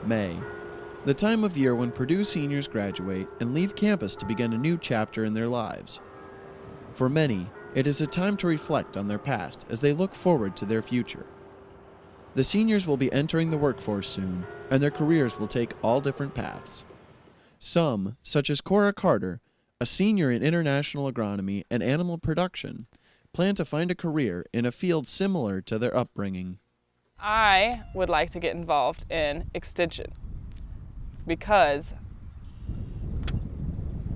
May, the time of year when Purdue seniors graduate and leave campus to begin a new chapter in their lives. For many, it is a time to reflect on their past as they look forward to their future. The seniors will be entering the workforce soon, and their careers will take all different paths. Some, such as Cora Carter, a senior in international agronomy and animal production, plan to find a career in a field similar to their upbringing. I would like to get involved in extension because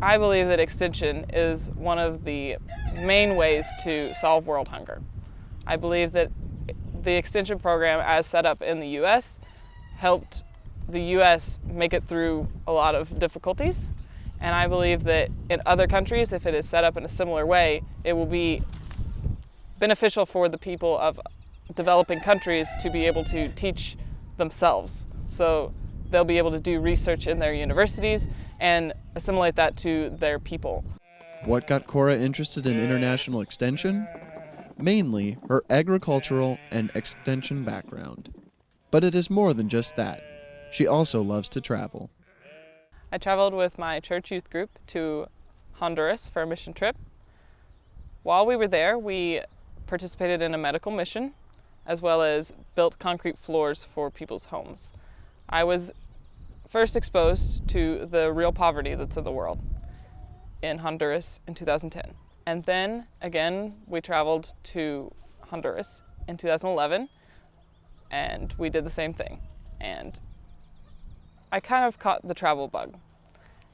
I believe that extension is one of the main ways to solve world hunger. I believe that the extension program as set up in the U.S. helped the U.S. make it through a lot of difficulties, and I believe that in other countries, if it is set up in a similar way, it will be beneficial for the people of developing countries to be able to teach themselves. So they'll be able to do research in their universities and assimilate that to their people. What got Cora interested in international extension? Mainly her agricultural and extension background. But it is more than just that. She also loves to travel. I traveled with my church youth group to Honduras for a mission trip. While we were there, we participated in a medical mission, as well as built concrete floors for people's homes. I was first exposed to the real poverty that's in the world in Honduras in 2010. And then, again, we traveled to Honduras in 2011, and we did the same thing. And I kind of caught the travel bug,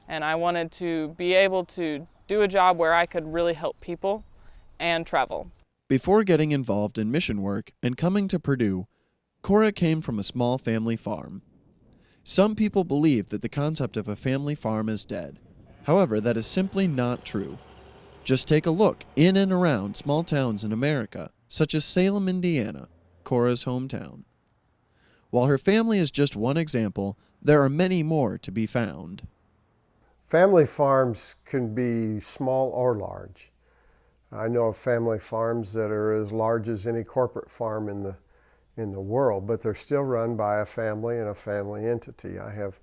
and I wanted to be able to do a job where I could really help people and travel. Before getting involved in mission work and coming to Purdue, Cora came from a small family farm. Some people believe that the concept of a family farm is dead. However, that is simply not true. Just take a look in and around small towns in America, such as Salem, Indiana, Cora's hometown. While her family is just one example, there are many more to be found. Family farms can be small or large. I know of family farms that are as large as any corporate farm in the world, but they're still run by a family and a family entity. I have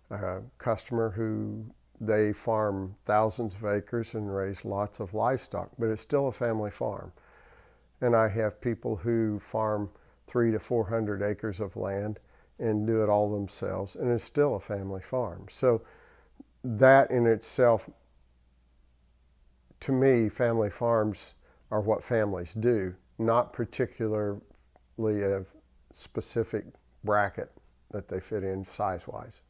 a customer who they farm thousands of acres and raise lots of livestock, but it's still a family farm. And I have people who farm 300 to 400 acres of land and do it all themselves, and it's still a family farm. So that in itself, to me, family farms are what families do, not particularly a specific bracket that they fit in size-wise.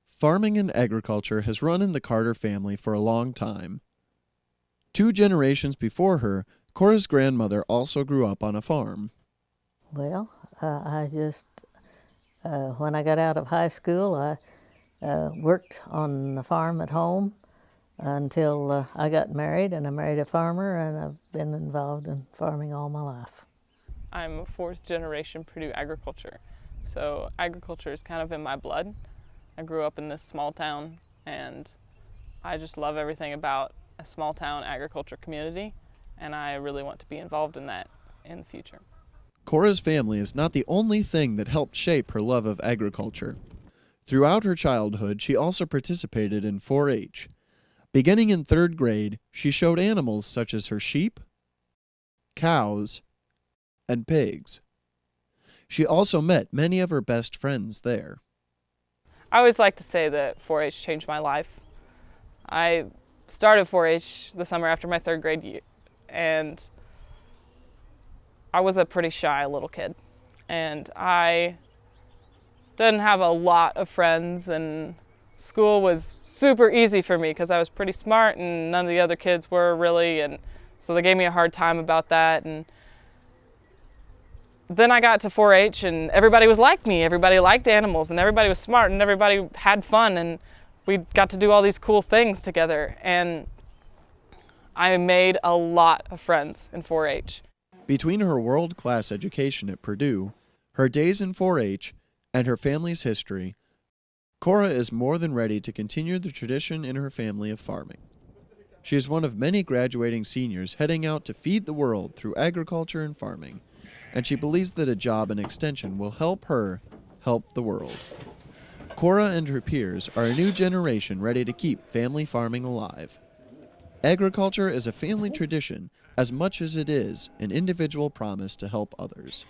Farming and agriculture has run in the Carter family for a long time. 2 generations before her, Cora's grandmother also grew up on a farm. Well, when I got out of high school, I worked on the farm at home until I got married, and I married a farmer, and I've been involved in farming all my life. I'm a 4th generation Purdue agriculture, so agriculture is kind of in my blood. I grew up in this small town, and I just love everything about a small town agriculture community, and I really want to be involved in that in the future. Cora's family is not the only thing that helped shape her love of agriculture. Throughout her childhood, she also participated in 4-H. Beginning in 3rd grade, she showed animals such as her sheep, cows, and pigs. She also met many of her best friends there. I always like to say that 4-H changed my life. I started 4-H the summer after my 3rd grade year, and I was a pretty shy little kid, and I didn't have a lot of friends, and school was super easy for me because I was pretty smart and none of the other kids were really, and so they gave me a hard time about that. And then I got to 4-H and everybody was like me. Everybody liked animals and everybody was smart and everybody had fun, and we got to do all these cool things together, and I made a lot of friends in 4-H. Between her world-class education at Purdue, her days in 4-H, and her family's history, Cora is more than ready to continue the tradition in her family of farming. She is one of many graduating seniors heading out to feed the world through agriculture and farming, and she believes that a job in extension will help her help the world. Cora and her peers are a new generation ready to keep family farming alive. Agriculture is a family tradition as much as it is an individual promise to help others.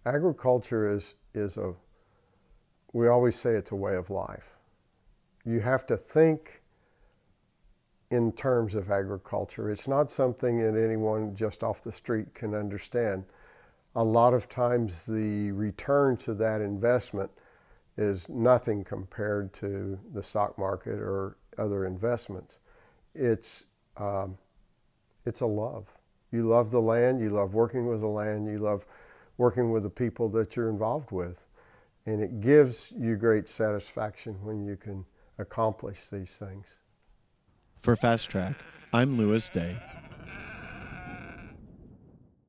Agriculture is we always say it's a way of life. You have to think in terms of agriculture. It's not something that anyone just off the street can understand. A lot of times the return to that investment is nothing compared to the stock market or other investments. It's a love. You love the land, you love working with the land, you love working with the people that you're involved with. And it gives you great satisfaction when you can accomplish these things. For Fast Track, I'm Louis Day.